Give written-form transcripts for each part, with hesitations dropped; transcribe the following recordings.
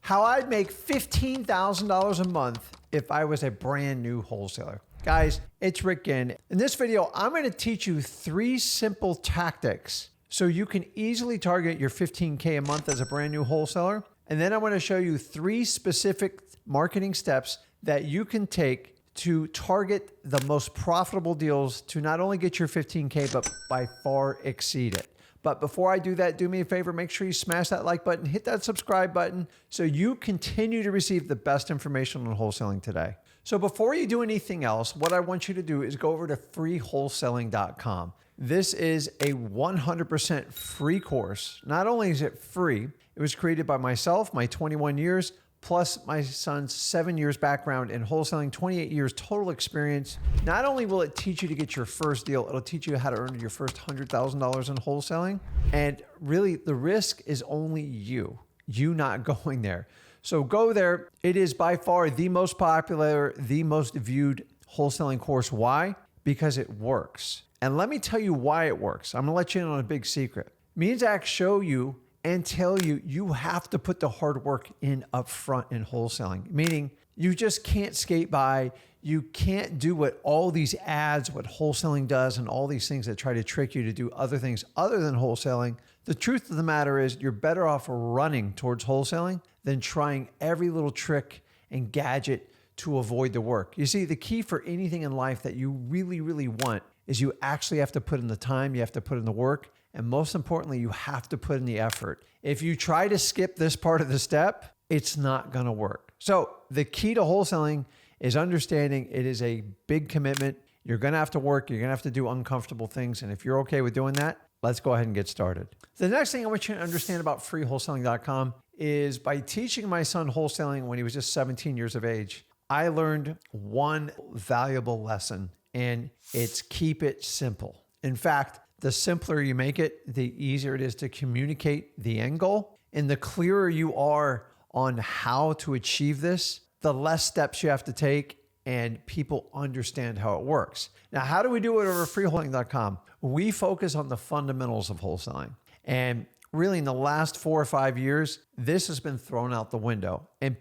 how I'd make $15,000 a month if I was a brand new wholesaler. Guys, it's Rick Ginn. In this video, I'm going to teach you 3 simple tactics so you can easily target your $15K a month as a brand new wholesaler. And then I want to show you 3 specific marketing steps that you can take to target the most profitable deals to not only get your $15K, but by far exceed it. But before I do that, do me a favor, make sure you smash that like button, hit that subscribe button so you continue to receive the best information on wholesaling today. So before you do anything else, what I want you to do is go over to freewholesaling.com. This is a 100% free course. Not only is it free, it was created by myself, my 21 years, plus my son's 7 years background in wholesaling, 28 years total experience. Not only will it teach you to get your first deal, it'll teach you how to earn your first $100,000 in wholesaling. And really the risk is only you not going there. So go there. It is by far the most popular, the most viewed wholesaling course. Why? Because it works. And let me tell you why it works. I'm gonna let you in on a big secret. Me and Zach show you and tell you, you have to put the hard work in up front in wholesaling, meaning you just can't skate by. You can't do what all these ads, what wholesaling does, and all these things that try to trick you to do other things other than wholesaling. The truth of the matter is you're better off running towards wholesaling than trying every little trick and gadget to avoid the work. You see, the key for anything in life that you really, really want is you actually have to put in the time, you have to put in the work, and most importantly, you have to put in the effort. If you try to skip this part of the step, it's not gonna work. So the key to wholesaling is understanding it is a big commitment. You're gonna have to work, you're gonna have to do uncomfortable things, and if you're okay with doing that, let's go ahead and get started. The next thing I want you to understand about freewholesaling.com is by teaching my son wholesaling when he was just 17 years of age, I learned one valuable lesson, and it's keep it simple. In fact, the simpler you make it, the easier it is to communicate the end goal. And the clearer you are on how to achieve this, the less steps you have to take and people understand how it works. Now, how do we do it over freewholesaling.com? We focus on the fundamentals of wholesaling. And really in the last 4 or 5 years, this has been thrown out the window. And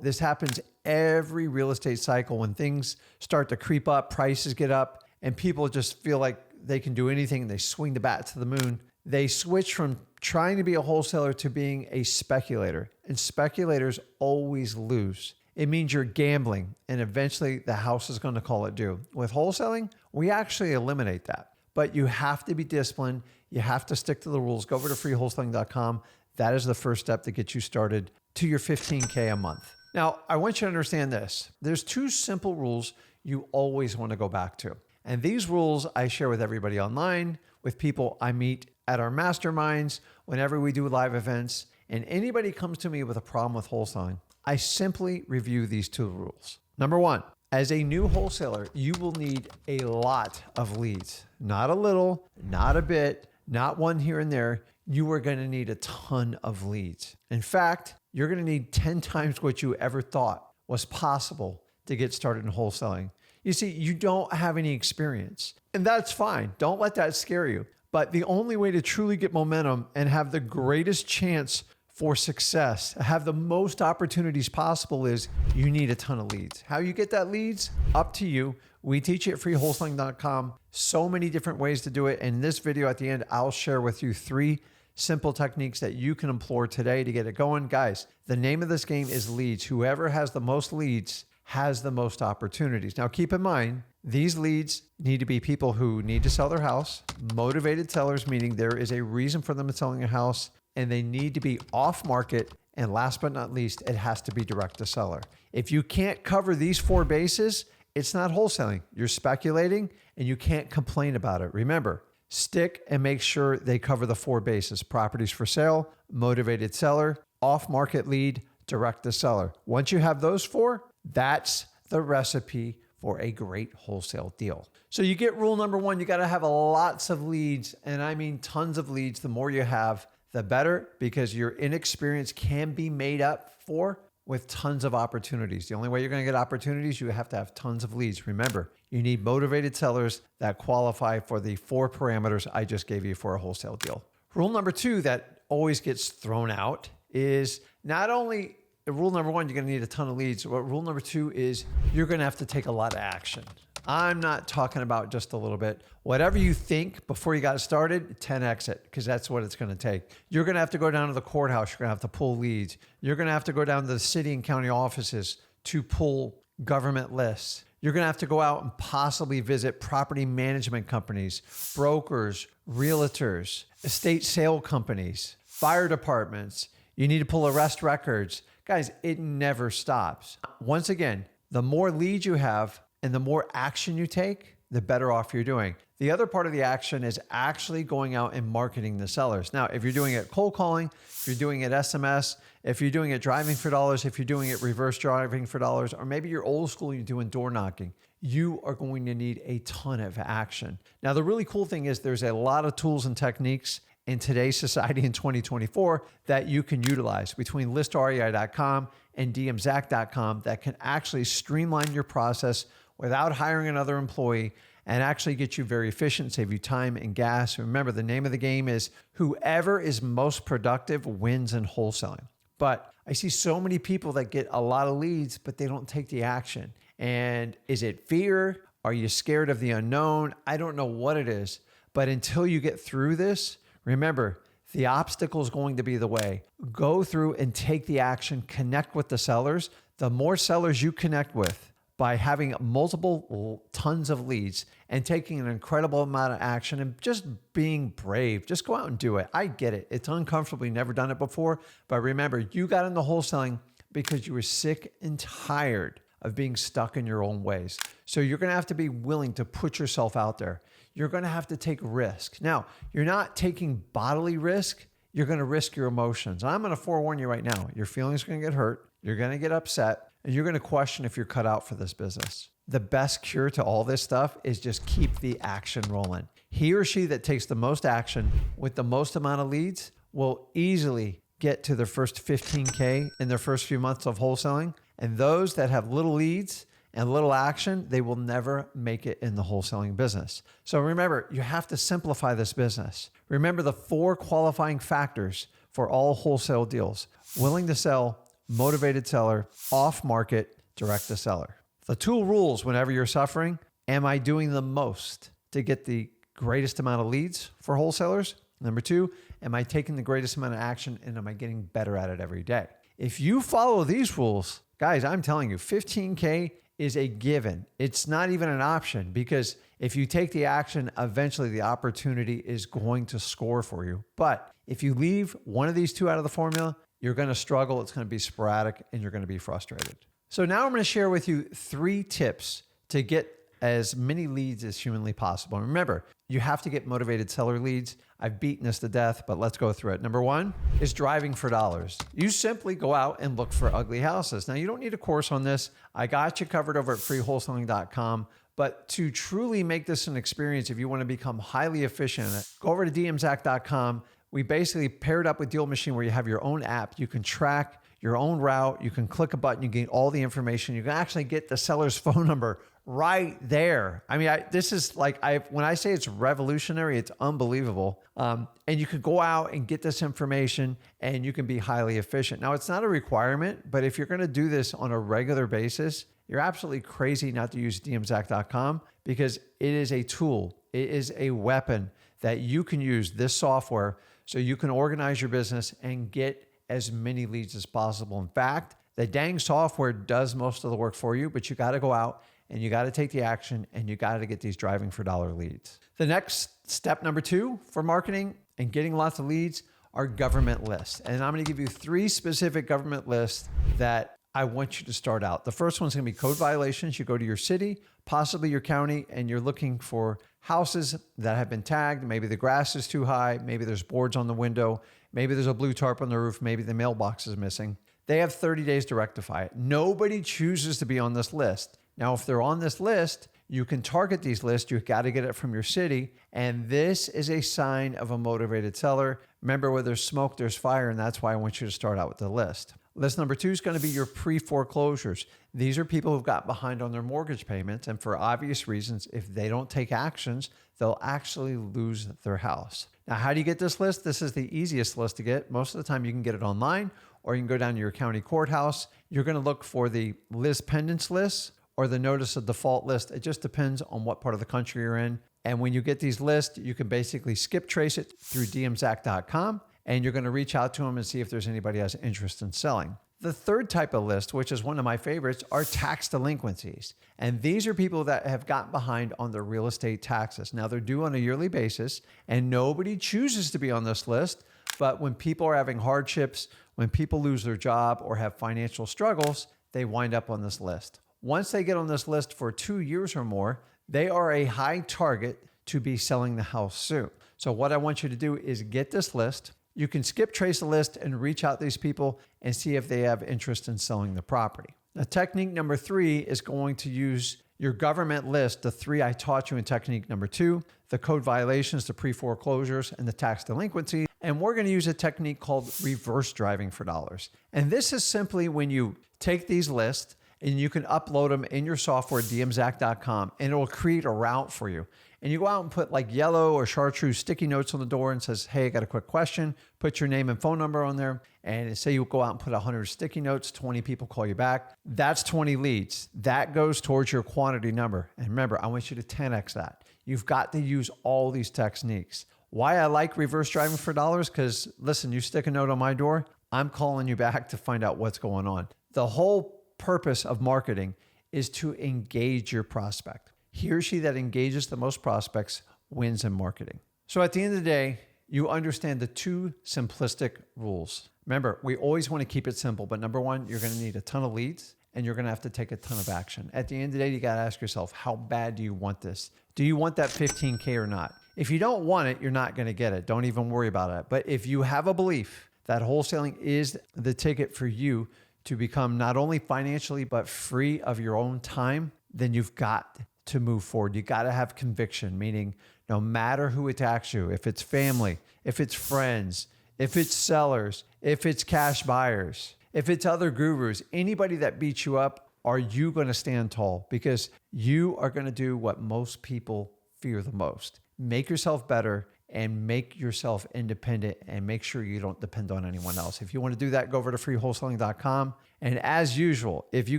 this happens every real estate cycle when things start to creep up, prices get up, and people just feel like they can do anything and they swing the bat to the moon. They switch from trying to be a wholesaler to being a speculator. And speculators always lose. It means you're gambling and eventually the house is going to call it due. With wholesaling, we actually eliminate that. But you have to be disciplined. You have to stick to the rules. Go over to freewholesaling.com. That is the first step to get you started to your $15K a month. Now, I want you to understand this. There's 2 simple rules you always want to go back to. And these rules I share with everybody online, with people I meet at our masterminds, whenever we do live events, and anybody comes to me with a problem with wholesaling, I simply review these 2 rules. Number 1, as a new wholesaler, you will need a lot of leads. Not a little, not a bit, not one here and there. You are going to need a ton of leads. In fact, you're going to need 10 times what you ever thought was possible to get started in wholesaling. You see, you don't have any experience, and that's fine. Don't let that scare you. But the only way to truly get momentum and have the greatest chance for success, have the most opportunities possible, is you need a ton of leads. How you get that leads? Up to you. We teach you at freewholesaling.com. So many different ways to do it. And in this video at the end, I'll share with you 3 simple techniques that you can employ today to get it going. Guys, the name of this game is leads. Whoever has the most leads has the most opportunities. Now, keep in mind, these leads need to be people who need to sell their house, motivated sellers, meaning there is a reason for them selling a house, and they need to be off market. And last but not least, it has to be direct to seller. If you can't cover these 4 bases, it's not wholesaling. You're speculating and you can't complain about it. Remember, stick and make sure they cover the 4 bases: properties for sale, motivated seller, off market lead, direct to seller. Once you have those 4, that's the recipe for a great wholesale deal. So you get rule number 1, you got to have lots of leads. And I mean tons of leads. The more you have, the better, because your inexperience can be made up for with tons of opportunities. The only way you're going to get opportunities, you have to have tons of leads. Remember, you need motivated sellers that qualify for the 4 parameters I just gave you for a wholesale deal. Rule number 2 that always gets thrown out is not only rule number one, you're going to need a ton of leads. But rule number two is you're going to have to take a lot of action. I'm not talking about just a little bit. Whatever you think before you got started, 10x it, because that's what it's going to take. You're going to have to go down to the courthouse. You're going to have to pull leads. You're going to have to go down to the city and county offices to pull government lists. You're going to have to go out and possibly visit property management companies, brokers, realtors, estate sale companies, fire departments. You need to pull arrest records. Guys, it never stops. Once again, the more leads you have and the more action you take, the better off you're doing. The other part of the action is actually going out and marketing the sellers. Now, if you're doing it cold calling, if you're doing it SMS, if you're doing it driving for dollars, if you're doing it reverse driving for dollars, or maybe you're old school, you're doing door knocking, you are going to need a ton of action. Now, the really cool thing is there's a lot of tools and techniques in today's society in 2024 that you can utilize between listrei.com and dmzack.com that can actually streamline your process without hiring another employee and actually get you very efficient, save you time and gas. Remember, the name of the game is whoever is most productive wins in wholesaling. But I see so many people that get a lot of leads, but they don't take the action. And is it fear? Are you scared of the unknown? I don't know what it is. But until you get through this, remember, the obstacle is going to be the way. Go through and take the action, connect with the sellers. The more sellers you connect with, by having multiple tons of leads and taking an incredible amount of action and just being brave. Just go out and do it. I get it. It's uncomfortable. You've never done it before. But remember, you got into wholesaling because you were sick and tired of being stuck in your own ways. So you're going to have to be willing to put yourself out there. You're going to have to take risk. Now, you're not taking bodily risk. You're going to risk your emotions. I'm going to forewarn you right now. Your feelings are going to get hurt. You're going to get upset. And you're going to question if you're cut out for this business. The best cure to all this stuff is just keep the action rolling. He or she that takes the most action with the most amount of leads will easily get to their first 15K in their first few months of wholesaling. And those that have little leads and little action, they will never make it in the wholesaling business. So remember, you have to simplify this business. Remember the 4 qualifying factors for all wholesale deals: willing to sell, motivated seller, off market, direct to seller. The 2 rules whenever you're suffering: am I doing the most to get the greatest amount of leads for wholesalers? Number 2, am I taking the greatest amount of action and am I getting better at it every day? If you follow these rules, guys, I'm telling you, 15K is a given. It's not even an option, because if you take the action, eventually the opportunity is going to score for you. But if you leave one of these 2 out of the formula, you're going to struggle. It's going to be sporadic and you're going to be frustrated. So now I'm going to share with you 3 tips to get as many leads as humanly possible. And remember, you have to get motivated seller leads. I've beaten this to death, but let's go through it. Number 1 is driving for dollars. You simply go out and look for ugly houses. Now, you don't need a course on this. I got you covered over at freewholesaling.com. But to truly make this an experience, if you want to become highly efficient in it, go over to dmzack.com. We basically paired up with Deal Machine, where you have your own app. You can track your own route. You can click a button. You get all the information. You can actually get the seller's phone number right there. I mean, this is like, when I say it's revolutionary, it's unbelievable. And you can go out and get this information and you can be highly efficient. Now, it's not a requirement, but if you're going to do this on a regular basis, you're absolutely crazy not to use dmzack.com, because it is a tool. It is a weapon that you can use, this software, so you can organize your business and get as many leads as possible. In fact, the dang software does most of the work for you, but you got to go out and you got to take the action and you got to get these driving for dollar leads. The next step, number 2 for marketing and getting lots of leads, are government lists. And I'm going to give you 3 specific government lists that I want you to start out. The first one's going to be code violations. You go to your city, possibly your county, and you're looking for houses that have been tagged. Maybe the grass is too high. Maybe there's boards on the window. Maybe there's a blue tarp on the roof. Maybe the mailbox is missing. They have 30 days to rectify it. Nobody chooses to be on this list. Now, if they're on this list, you can target these lists. You've got to get it from your city. And this is a sign of a motivated seller. Remember, where there's smoke, there's fire. And that's why I want you to start out with the list. List number 2 is going to be your pre-foreclosures. These are people who've got behind on their mortgage payments. And for obvious reasons, if they don't take actions, they'll actually lose their house. Now, how do you get this list? This is the easiest list to get. Most of the time you can get it online, or you can go down to your county courthouse. You're going to look for the list pendants list or the notice of default list. It just depends on what part of the country you're in. And when you get these lists, you can basically skip trace it through dmzack.com, and you're going to reach out to them and see if there's anybody who has interest in selling. The third type of list, which is one of my favorites, are tax delinquencies. And these are people that have gotten behind on their real estate taxes. Now, they're due on a yearly basis, and nobody chooses to be on this list. But when people are having hardships, when people lose their job or have financial struggles, they wind up on this list. Once they get on this list for 2 years or more, they are a high target to be selling the house soon. So what I want you to do is get this list. You can skip trace the list and reach out to these people and see if they have interest in selling the property. Now, technique number 3 is going to use your government list, the 3 I taught you in technique number 2, the code violations, the pre-foreclosures, and the tax delinquency. And we're going to use a technique called reverse driving for dollars. And this is simply when you take these lists and you can upload them in your software, dmzack.com, and it will create a route for you. And you go out and put like yellow or chartreuse sticky notes on the door and says, hey, I got a quick question. Put your name and phone number on there. And say you go out and put 100 sticky notes, 20 people call you back. That's 20 leads. That goes towards your quantity number. And remember, I want you to 10x that. You've got to use all these techniques. Why I like reverse driving for dollars? Because listen, you stick a note on my door, I'm calling you back to find out what's going on. The whole purpose of marketing is to engage your prospect. He or she that engages the most prospects wins in marketing. So at the end of the day, you understand the 2 simplistic rules. Remember, we always want to keep it simple, but number 1, you're going to need a ton of leads and you're going to have to take a ton of action. At the end of the day, you got to ask yourself, how bad do you want this? Do you want that 15K or not? If you don't want it, you're not going to get it. Don't even worry about it. But if you have a belief that wholesaling is the ticket for you to become not only financially, but free of your own time, then you've got to move forward. You got to have conviction, meaning no matter who attacks you, if it's family, if it's friends, if it's sellers, if it's cash buyers, if it's other gurus, anybody that beats you up, are you going to stand tall? Because you are going to do what most people fear the most. Make yourself better and make yourself independent and make sure you don't depend on anyone else. If you want to do that, go over to freewholesaling.com. And as usual, if you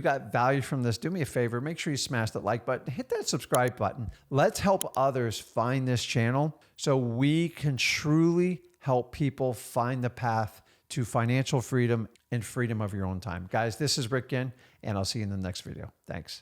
got value from this, do me a favor, make sure you smash that like button, hit that subscribe button. Let's help others find this channel so we can truly help people find the path to financial freedom and freedom of your own time. Guys, this is Rick Ginn, and I'll see you in the next video. Thanks.